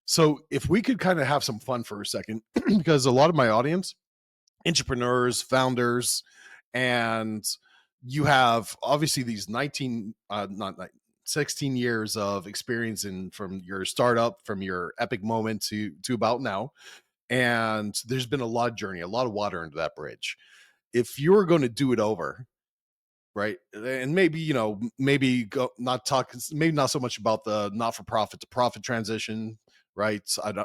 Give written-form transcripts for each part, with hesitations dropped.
So if we could kind of have some fun for a second, because a lot of my audience, entrepreneurs, founders, and you have obviously these 19, not 16 years of experience in from your startup, from your epic moment to about now. And there's been a lot of journey, a lot of water under that bridge. If you were going to do it over, right? And maybe, maybe go not talk, maybe not so much about the not for profit to profit transition, right?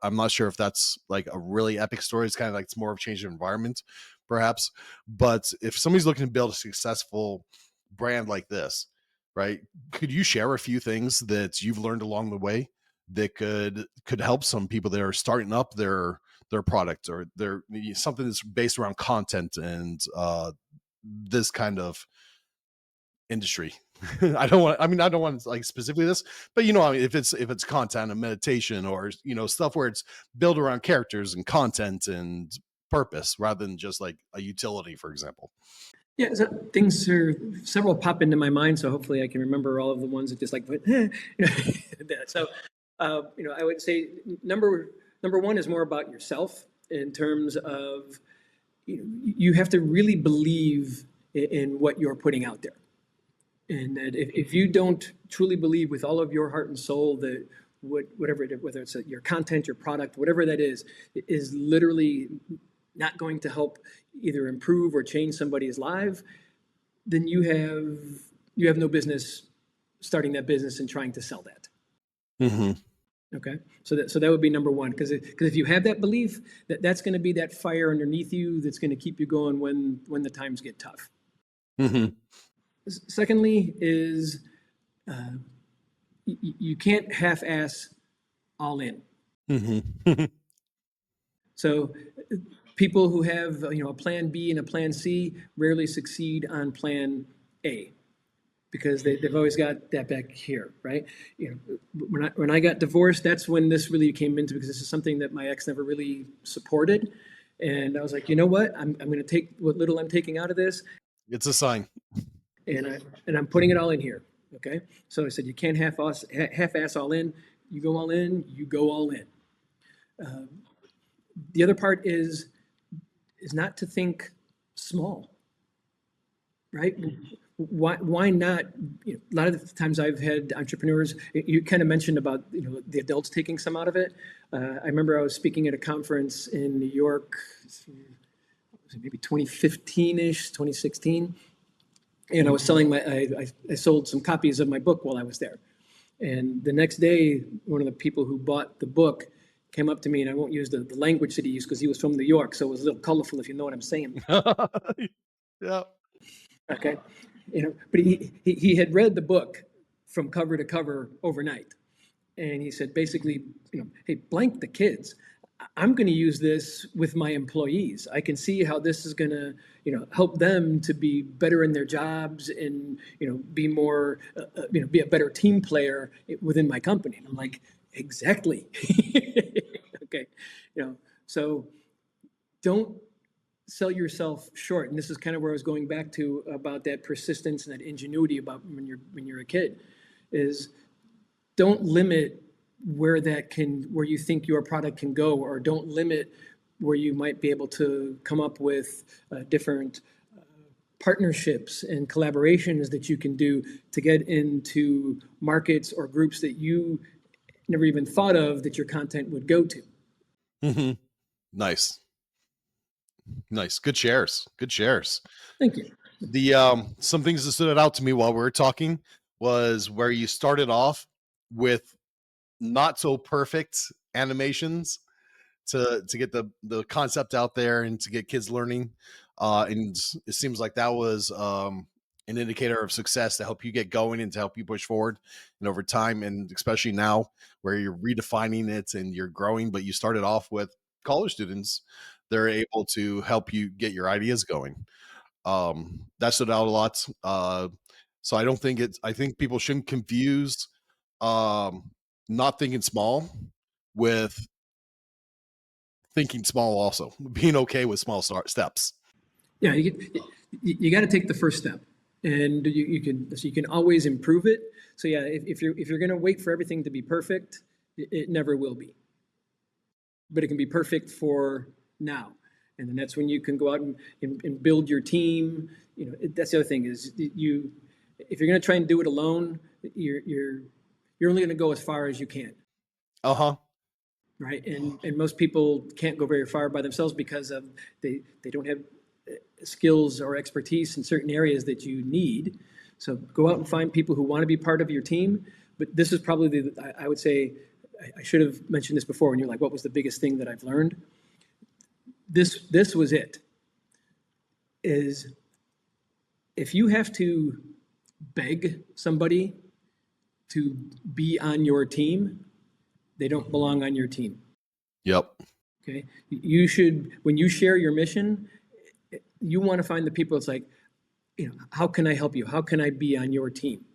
I'm not sure if that's like a really epic story. It's kind of like it's more of change of environment, perhaps. But if somebody's looking to build a successful brand like this, right? Could you share a few things that you've learned along the way that could help some people that are starting up their product or their something that's based around content and this kind of industry. I don't want like specifically this, but I mean, if it's content and meditation or stuff where it's built around characters and content and purpose rather than just like a utility, for example. Yeah, so things are several pop into my mind, so hopefully I can remember all of the ones that just like, so I would say number one is more about yourself in terms of you have to really believe in what you're putting out there. And that if you don't truly believe with all of your heart and soul that whatever it is, whether it's your content, your product, whatever that is literally not going to help either improve or change somebody's life, then you have no business starting that business and trying to sell that. Mm-hmm. Okay, so that would be number one, because if you have that belief, that's going to be that fire underneath you that's going to keep you going when the times get tough. Mm-hmm. Secondly is you can't half-ass all in. Mm-hmm. So people who have a plan B and a plan C rarely succeed on plan A because they've always got that back here, right? When I got divorced, that's when this really came into, because this is something that my ex never really supported. And I was like, you know what? I'm going to take what little I'm taking out of this. It's a sign. And I'm putting it all in here. Okay. So I said, you can't half-ass all in. You go all in, you go all in. The other part is not to think small, right? Why not? A lot of the times I've had entrepreneurs. You kind of mentioned about the adults taking some out of it. I remember I was speaking at a conference in New York, maybe 2015ish, 2016, and I was selling I sold some copies of my book while I was there. And the next day, one of the people who bought the book came up to me, and I won't use the language that he used because he was from New York, so it was a little colorful, if you know what I'm saying. Yeah. Okay. But he had read the book from cover to cover overnight. And he said, basically, hey, blank the kids. I'm going to use this with my employees. I can see how this is going to, help them to be better in their jobs and, be more, be a better team player within my company. And I'm like, exactly. Okay. So don't sell yourself short. And this is kind of where I was going back to about that persistence and that ingenuity about when you're a kid, is don't limit where you think your product can go, or don't limit where you might be able to come up with different partnerships and collaborations that you can do to get into markets or groups that you never even thought of that your content would go to. Mm-hmm. Nice. Good shares. Thank you. The some things that stood out to me while we were talking was where you started off with not so perfect animations to get the concept out there and to get kids learning. And it seems like that was an indicator of success to help you get going and to help you push forward and over time. And especially now where you're redefining it and you're growing, but you started off with college students, they're able to help you get your ideas going. That stood out a lot. So I think people shouldn't confuse not thinking small with thinking small, also being okay with small steps. Yeah, you got to take the first step. and you can always improve it. So yeah, if you're going to wait for everything to be perfect, it never will be. But it can be perfect for now, and then that's when you can go out and build your team. You know, that's the other thing is you, if you're going to try and do it alone, you're only going to go as far as you can. Uh-huh. Right, and most people can't go very far by themselves because of they don't have skills or expertise in certain areas that you need. So go out and find people who want to be part of your team. But this is probably I would say, I should have mentioned this before when you're like, what was the biggest thing that I've learned? This was it. Is if you have to beg somebody to be on your team, they don't belong on your team. Yep. Okay. You should, when you share your mission, you want to find the people. It's like, you know, how can I help you? How can I be on your team?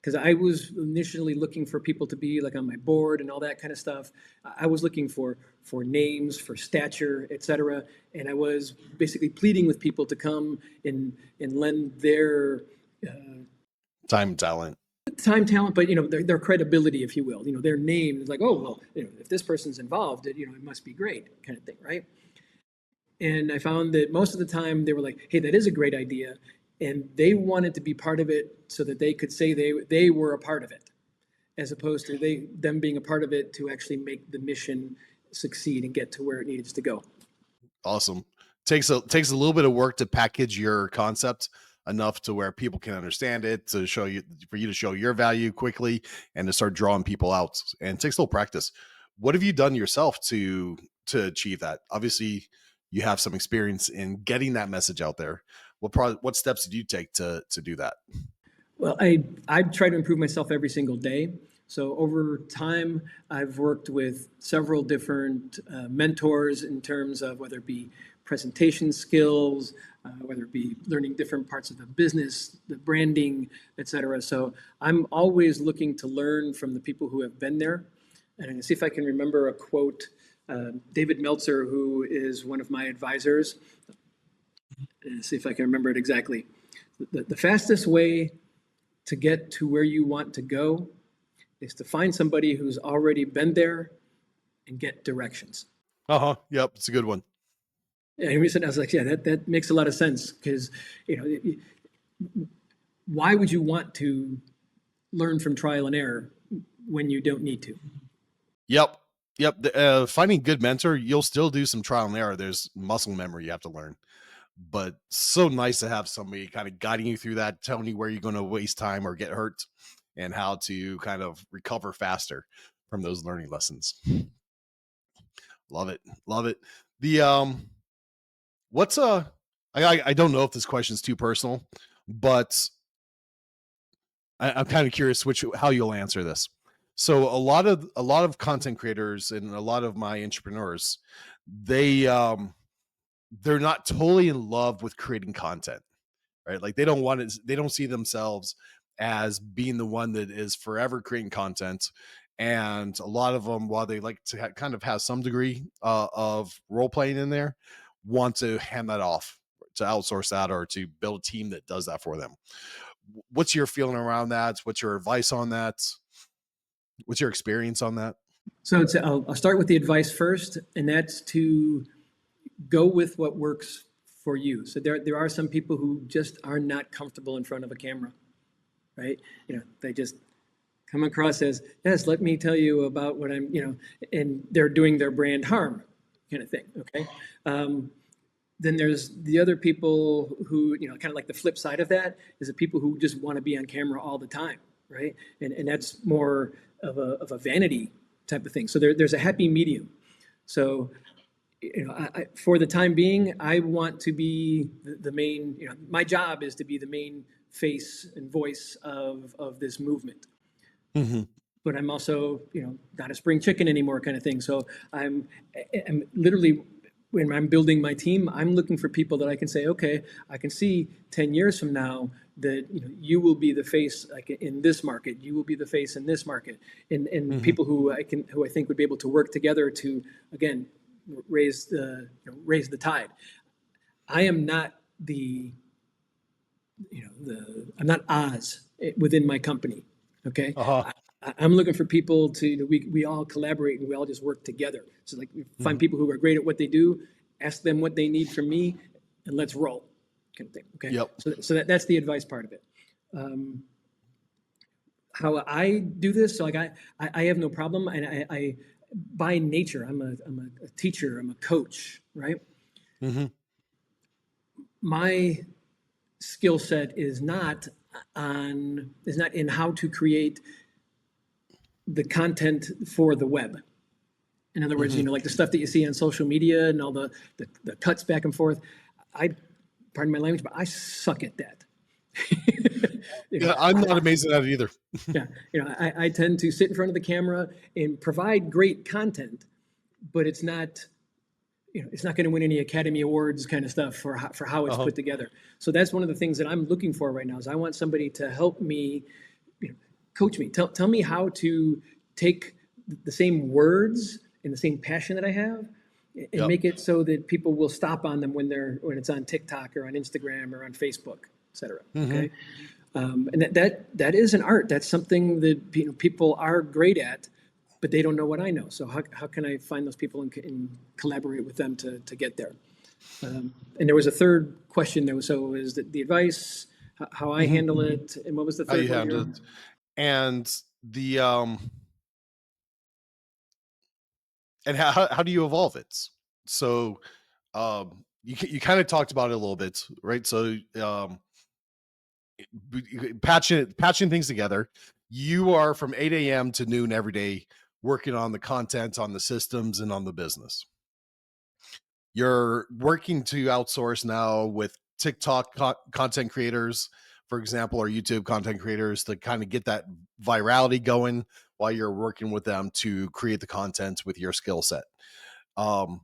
Because I was initially looking for people to be like on my board and all that kind of stuff. I was looking for names, for stature, etc. And I was basically pleading with people to come and lend their Time, talent. but you know their credibility, if you will, you know their name is like, oh well, you know, if this person's involved, you know it must be great, kind of thing, right? And I found that most of the time they were like, hey, that is a great idea, and they wanted to be part of it so that they could say they were a part of it, as opposed to them being a part of it to actually make the mission succeed and get to where it needs to go. Awesome. Takes a little bit of work to package your concept enough to where people can understand it, to show you, for you to show your value quickly and to start drawing people out. And it takes a little practice. What have you done yourself to achieve that? Obviously you have some experience in getting that message out there. What steps did you take to do that? Well, I try to improve myself every single day. So over time, I've worked with several different mentors in terms of whether it be presentation skills, whether it be learning different parts of the business, the branding, et cetera. So I'm always looking to learn from the people who have been there. And I'm going to see if I can remember a quote. David Meltzer, who is one of my advisors, see if I can remember it exactly. The fastest way to get to where you want to go is to find somebody who's already been there and get directions. Yep, it's a good one. And I was like, yeah, that makes a lot of sense, because you know, why would you want to learn from trial and error when you don't need to? Yep. Finding good mentor, you'll still do some trial and error. There's muscle memory you have to learn, but so nice to have somebody kind of guiding you through that, telling you where you're going to waste time or get hurt and how to kind of recover faster from those learning lessons. Love it. The what's I don't know if this question is too personal, but I'm kind of curious how you'll answer this. So a lot of content creators and a lot of my entrepreneurs, they're not totally in love with creating content, right? Like they don't see themselves as being the one that is forever creating content. And a lot of them, while they like to kind of have some degree of role playing in there, want to hand that off, to outsource that, or to build a team that does that for them. What's your feeling around that? What's your advice on that? What's your experience on that? So I'll start with the advice first, and that's to go with what works for you. So there are some people who just are not comfortable in front of a camera, right? You know, they just come across as, yes, let me tell you about what I'm, you know, and they're doing their brand harm, kind of thing. Okay. Then there's the other people who, you know, kind of like the flip side of that is the people who just want to be on camera all the time, right? And that's more of a vanity type of thing. So there's a happy medium. So, you know, for the time being, I want to be the main, you know, my job is to be the main face and voice of this movement. Mm-hmm. But I'm also, you know, not a spring chicken anymore, kind of thing. So I'm literally, when I'm building my team, I'm looking for people that I can say, okay, I can see 10 years from now that, you know, you will be the face like in this market, you will be the face in this market, and Mm-hmm. people who I think would be able to work together to, again, raise the tide. I am not the I'm not Oz within my company. Okay. Uh-huh. I'm looking for people to, we all collaborate and we all just work together. So like we find Mhm. people who are great at what they do, ask them what they need from me, and let's roll, kind of thing. Okay. Yep. So that's the advice part of it. Um, how I do this, so like I have no problem, and I by nature I'm a teacher, I'm a coach, right? Hmm. My skill set is not in how to create the content for the web. In other words, Hmm. like the stuff that you see on social media and all the cuts back and forth. I, pardon my language, but I suck at that. you know, Yeah, I'm not amazing at it either. yeah, I tend to sit in front of the camera and provide great content, but it's not, it's not going to win any Academy Awards kind of stuff for how it's Uh-huh. put together. So that's one of the things that I'm looking for right now is I want somebody to help me, coach me, tell me how to take the same words and the same passion that I have and Yep. make it so that people will stop on them when it's on TikTok or on Instagram or on Facebook, et cetera. Hmm. Okay. And that is an art. That's something that people are great at, but they don't know what I know. So how can I find those people and collaborate with them to get there? And there was a third question there. So is that the advice, how I Hmm. handle it, and what was the How third you one handle here? it. And the and how do you evolve it? So you kind of talked about it a little bit, right? So patching things together. You are from 8 a.m. to noon every day working on the content, on the systems, and on the business. You're working to outsource now with TikTok content creators, for example, or YouTube content creators to kind of get that virality going while you're working with them to create the content with your skill set. Um,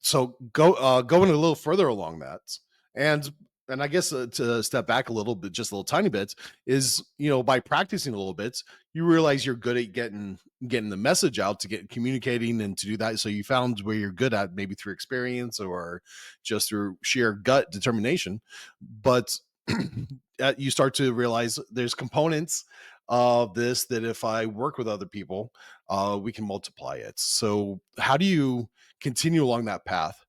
so going a little further along that, and I guess to step back a little bit, just a little tiny bit, is by practicing a little bit, you realize you're good at getting the message out, to get communicating and to do that. So you found where you're good at, maybe through experience or just through sheer gut determination. But you start to realize there's components of this that if I work with other people, we can multiply it. So how do you continue along that path,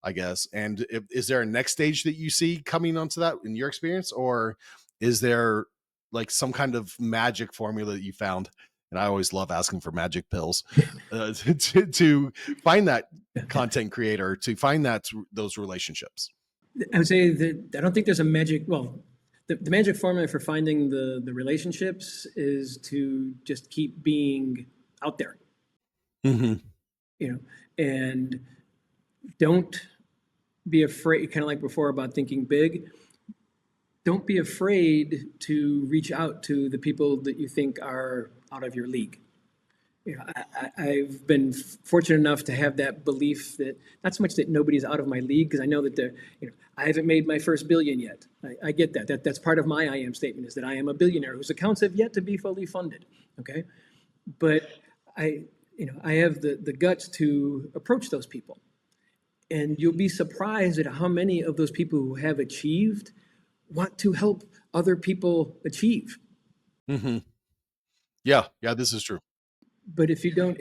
I guess? And is there a next stage that you see coming onto that in your experience, or is there like some kind of magic formula that you found? And I always love asking for magic pills to find that content creator, to find those relationships. I would say that I don't think there's a magic. Well, the magic formula for finding the relationships is to just keep being out there, Hmm. you know, and don't be afraid. Kind of like before about thinking big. Don't be afraid to reach out to the people that you think are out of your league. I've been fortunate enough to have that belief that not so much that nobody's out of my league, because I know that I haven't made my first billion yet. I get that. That's part of my I am statement, is that I am a billionaire whose accounts have yet to be fully funded. Okay, but I, I have the guts to approach those people, and you'll be surprised at how many of those people who have achieved want to help other people achieve. Hmm. Yeah, this is true. But if you don't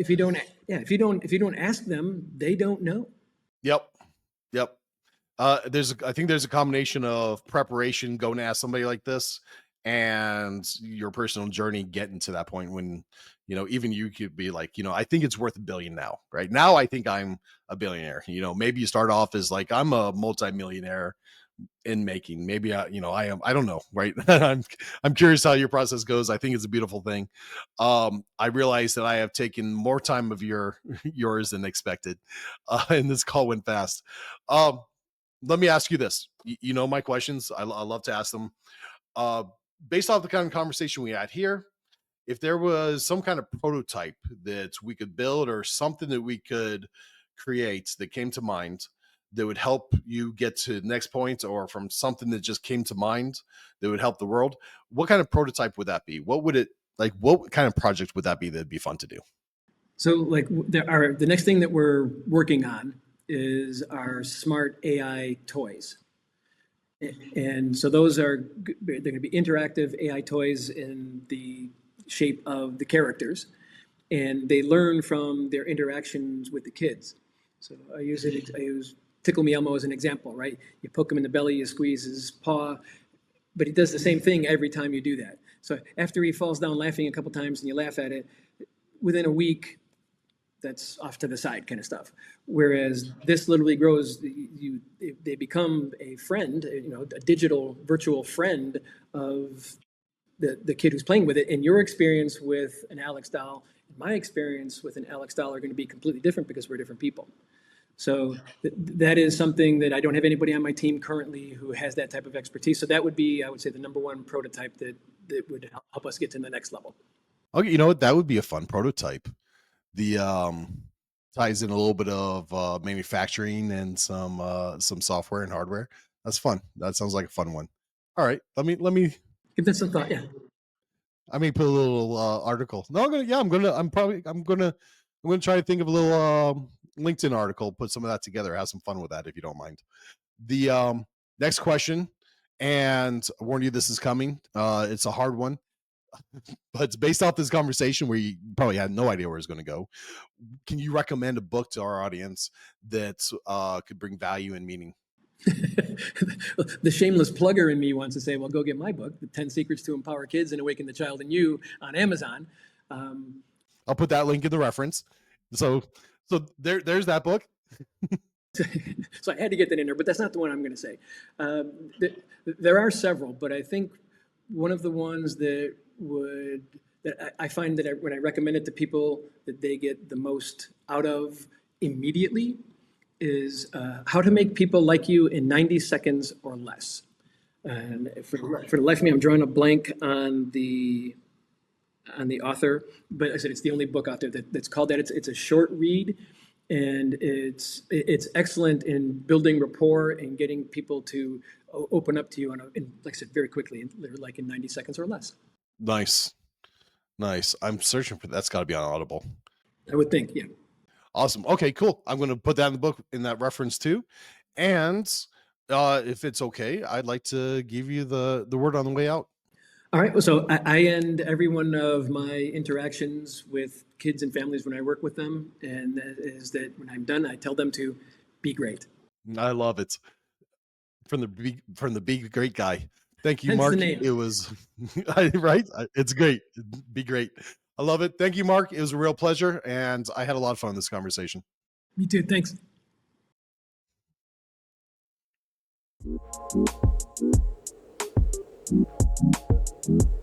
ask them, they don't know. Yep. Yep. I think there's a combination of preparation, going to ask somebody like this, and your personal journey getting to that point when, even you could be like, I think it's worth $1 billion now, right? Now I think I'm a billionaire. Maybe you start off as like, I'm a multimillionaire in making. Maybe I am. I don't know, right? I'm curious how your process goes. I think it's a beautiful thing. I realize that I have taken more time of yours than expected, and this call went fast. Um, Let me ask you this. You know my questions. I love to ask them. Uh, Based off the kind of conversation we had here, if there was some kind of prototype that we could build or something that we could create that came to mind that would help you get to the next point, or from something that just came to mind that would help the world, what kind of prototype would that be? What would it like? What kind of project would that be that'd be fun to do? So like the next thing that we're working on is our smart AI toys. And so those are, they're going to be interactive AI toys in the shape of the characters. And they learn from their interactions with the kids. So I use Tickle Me Elmo as an example, right? You poke him in the belly, you squeeze his paw, but he does the same thing every time you do that. So after he falls down laughing a couple times and you laugh at it, within a week, that's off to the side kind of stuff. Whereas this literally grows, they become a friend, a digital virtual friend of the kid who's playing with it. And your experience with an Alex doll and my experience with an Alex doll are going to be completely different because we're different people. So that is something that I don't have anybody on my team currently who has that type of expertise. So that would be, I would say, the number one prototype that would help us get to the next level. Okay, you know what? That would be a fun prototype. The ties in a little bit of manufacturing and some software and hardware. That's fun. That sounds like a fun one. All right, let me Give that some thought. Yeah. I may put a little article. No, I'm gonna try to think of a little LinkedIn article, put some of that together, have some fun with that if you don't mind. The next question, and I warn you, this is coming. It's a hard one, but it's based off this conversation where you probably had no idea where it's going to go. Can you recommend a book to our audience that could bring value and meaning? The shameless plugger in me wants to say, well, go get my book, The 10 Secrets to Empower Kids and Awaken the Child in You, on Amazon. I'll put that link in the reference. So there's that book. So I had to get that in there, but that's not the one I'm going to say. There are several, but I think one of the ones that I find that when I recommend it to people that they get the most out of immediately is How to Make People Like You in 90 Seconds or Less. And for the life of me, I'm drawing a blank on the author, but I said it's the only book out there that's called that. It's a short read, and it's excellent in building rapport and getting people to open up to you like I said, very quickly, like in 90 seconds or less. Nice. I'm searching for that's got to be on Audible. I would think, yeah. Awesome. Okay, cool. I'm going to put that in the book in that reference too. And if it's okay, I'd like to give you the word on the way out. All right. Well, so I end every one of my interactions with kids and families when I work with them, and that is that when I'm done, I tell them to be great. I love it. From the big great guy. Thank you, Hence Mark. the name. It was right. It's great. Be great. I love it. Thank you, Mark. It was a real pleasure, and I had a lot of fun in this conversation. Me too. Thanks. Thank you.